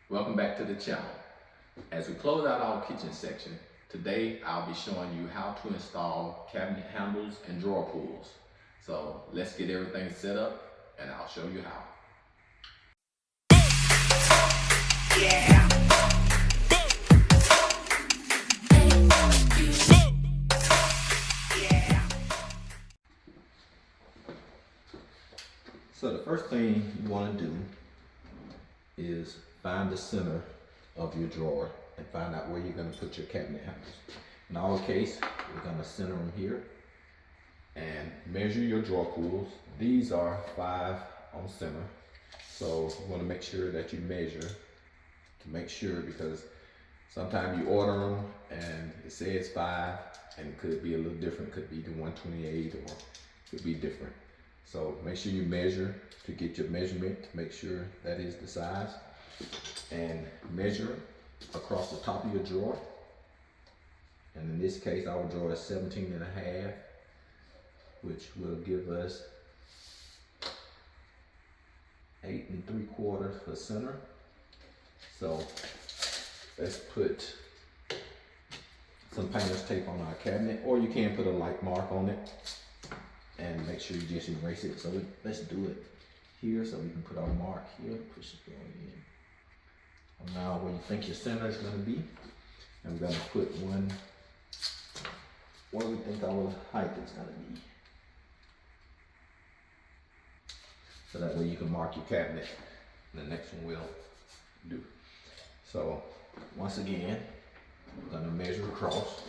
Welcome back to the channel. As we close out our kitchen section, today I'll be showing you how to install cabinet handles and drawer pulls. So let's get everything set up and I'll show you how. So the first thing you want to do is find the center of your drawer and find out where you're going to put your cabinet handles. In our case, we're going to center them here and measure your drawer pulls. These are 5 on center. So you want to make sure that you measure to make sure, because sometimes you order them and it says 5 and it could be a little different, could be the 128 or could be different. So make sure you measure to get your measurement to make sure that is the size, and measure across the top of your drawer. And in this case, our drawer is 17 and a half, which will give us 8 3/4 for center. So let's put some painter's tape on our cabinet, or you can put a light mark on it and make sure you just erase it. So let's do it here so we can put our mark here, push it going in. And now where you think your center is going to be, and we're going to put one where we think our height is going to be. So that way you can mark your cabinet. And the next one will do. So once again, we're going to measure across.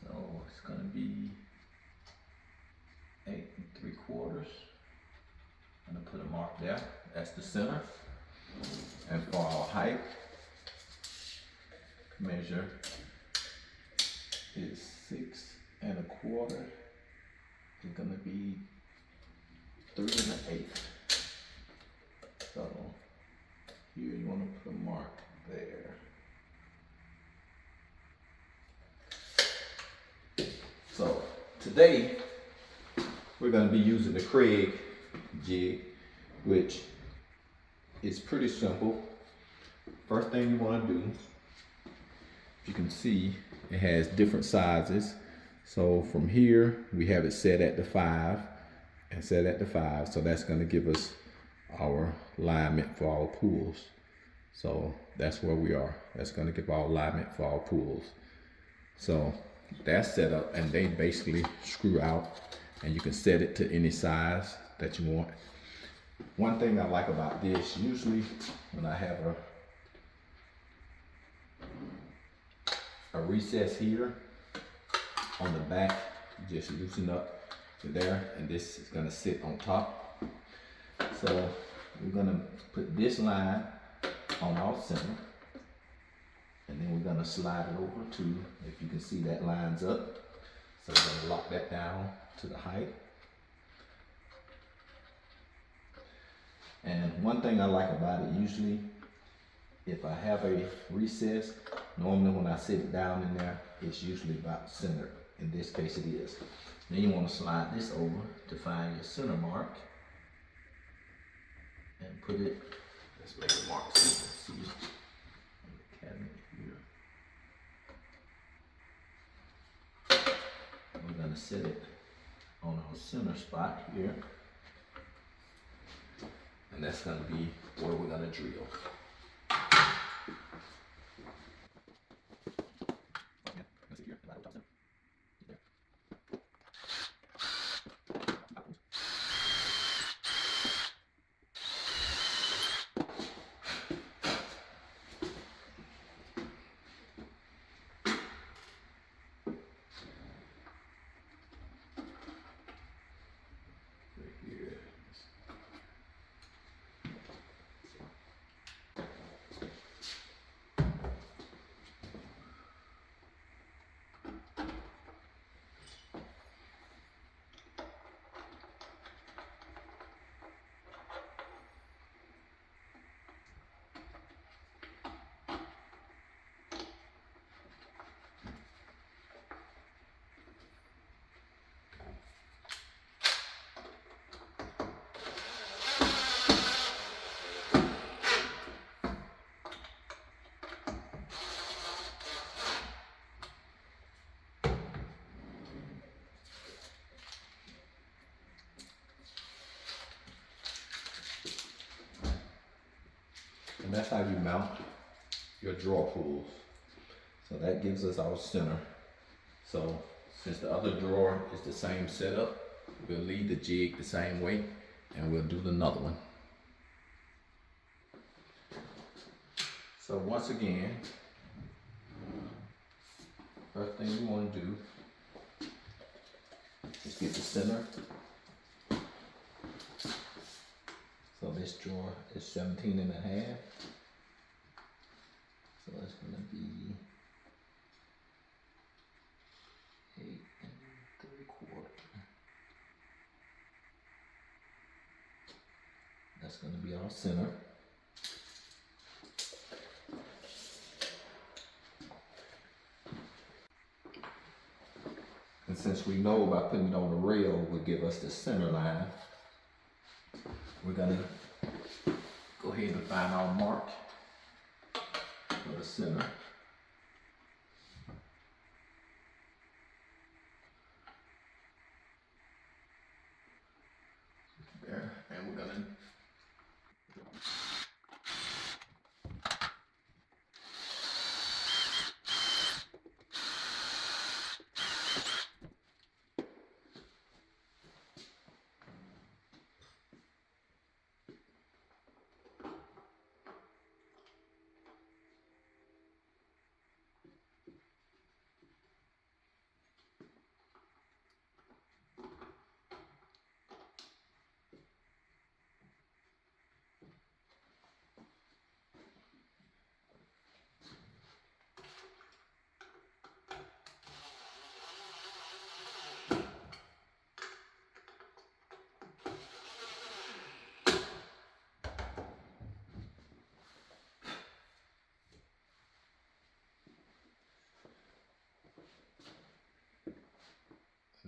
So it's going to be 8 3/4. I'm going to put a mark there. That's the center. And for our height, measure is 6 1/4. It's going to be 3 1/8. So here you want to put a mark there. So today we're going to be using the Kreg jig, which is pretty simple. First thing you want to do, you can see it has different sizes. So from here we have it set at the 5 and set at the 5. So that's going to give us our alignment for our pulls. So that's where we are. That's going to give our alignment for our pulls. So that's set up, and they basically screw out, and you can set it to any size that you want. One thing I like about this, usually when I have a recess here on the back, you just loosen up to there, and this is gonna sit on top. So we're gonna put this line on our center, and then we're gonna slide it over to, if you can see that lines up. So we're gonna lock that down to the height. And one thing I like about it, usually if I have a recess, normally when I sit it down in there, it's usually about centered. In this case it is. Then you want to slide this over to find your center mark and put it, let's make a mark so you can see on the cabinet here. We're going to set it on our center spot here. And that's going to be where we're going to drill. that's how you mount your drawer pulls. So that gives us our center. So since the other drawer is the same setup, we'll leave the jig the same way and we'll do another one. So once again, first thing we want to do is get the center. So this drawer is 17 and a half. So that's going to be 8 3/4. That's going to be our center. And since we know by putting it on the rail will give us the center line, we're going to go ahead and find our mark for the center. There, and we're going to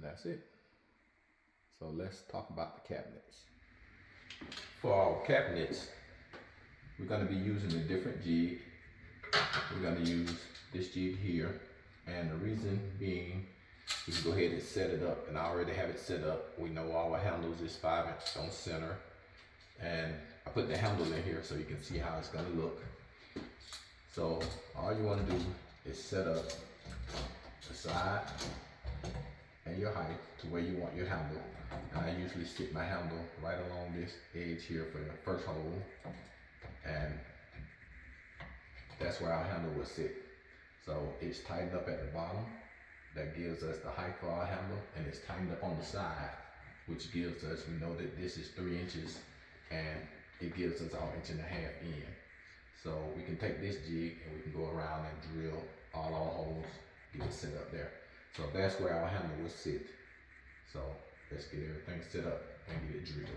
that's it. So let's talk about the cabinets. For our cabinets, we're going to be using a different jig. We're going to use this jig here, and the reason being, we can go ahead and set it up, and I already have it set up. We know our handles is 5" on center, and I put the handle in here so you can see how it's going to look. So all you want to do is set up the side and your height to where you want your handle. And I usually stick my handle right along this edge here for the first hole, and that's where our handle will sit. So it's tightened up at the bottom. That gives us the height for our handle, and it's tightened up on the side, which gives us, we know that this is 3 inches, and it gives us our 1.5 inches in. So we can take this jig and we can go around and drill all our holes, get it set up there. So that's where our handle will sit. So let's get everything set up and get it drilled.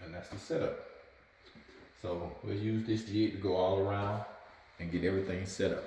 And that's the setup. So we'll use this jig to go all around and get everything set up.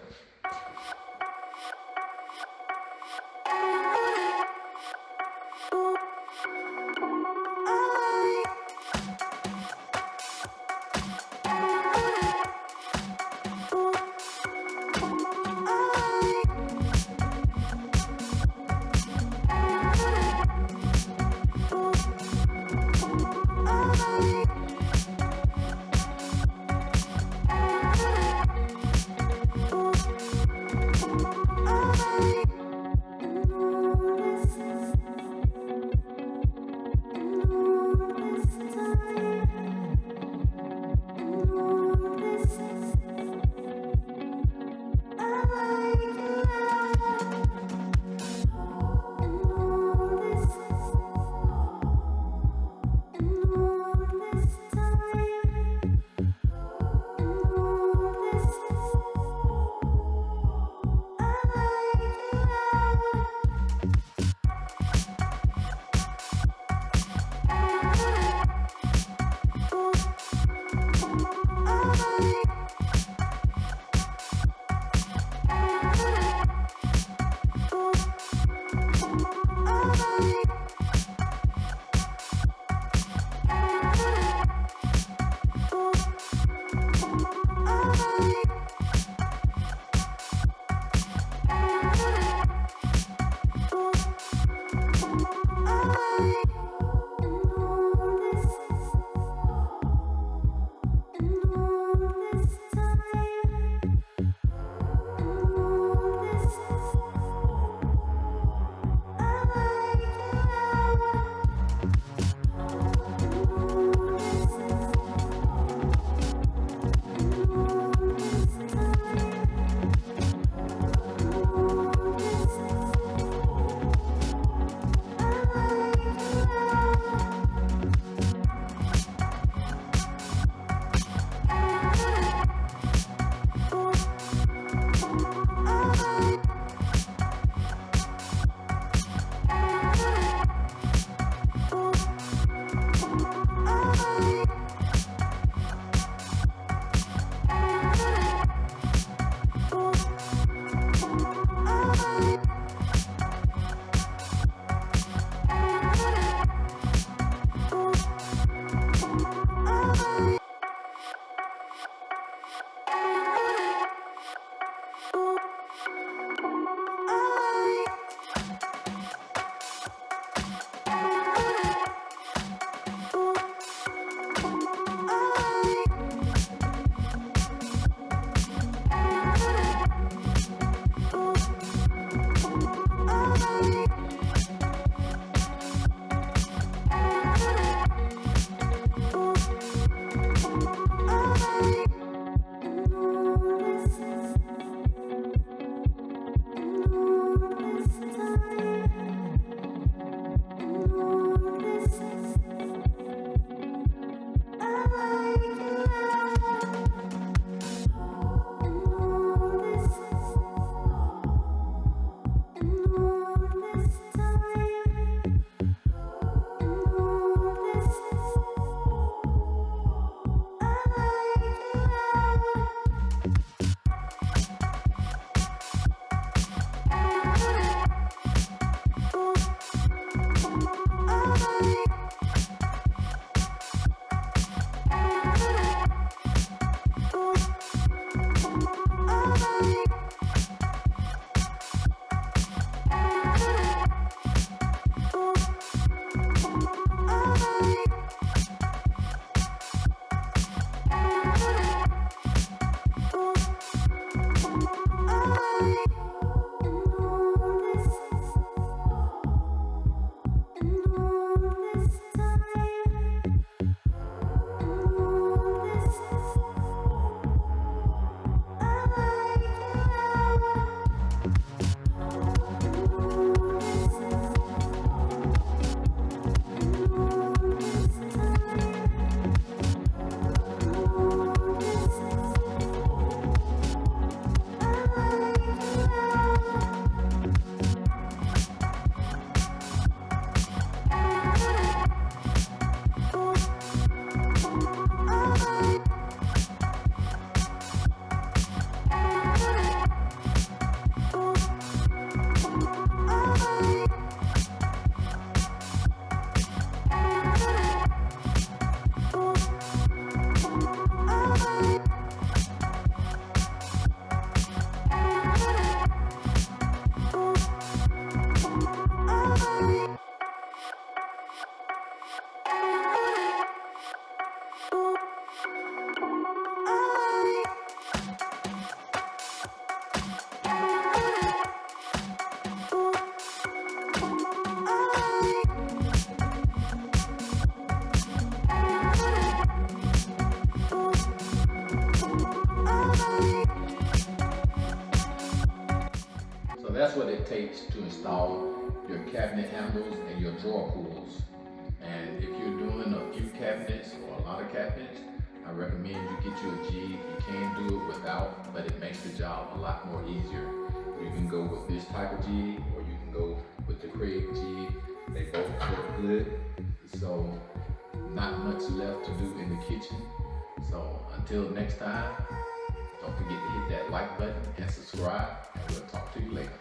takes to install your cabinet handles and your drawer pulls. And if you're doing a few cabinets or a lot of cabinets, I recommend you get you a jig. You can do it without, but it makes the job a lot more easier. You can go with this type of jig, or you can go with the Craig jig. They both work good. So not much left to do in the kitchen. So until next time, don't forget to hit that like button and subscribe, and we'll talk to you later.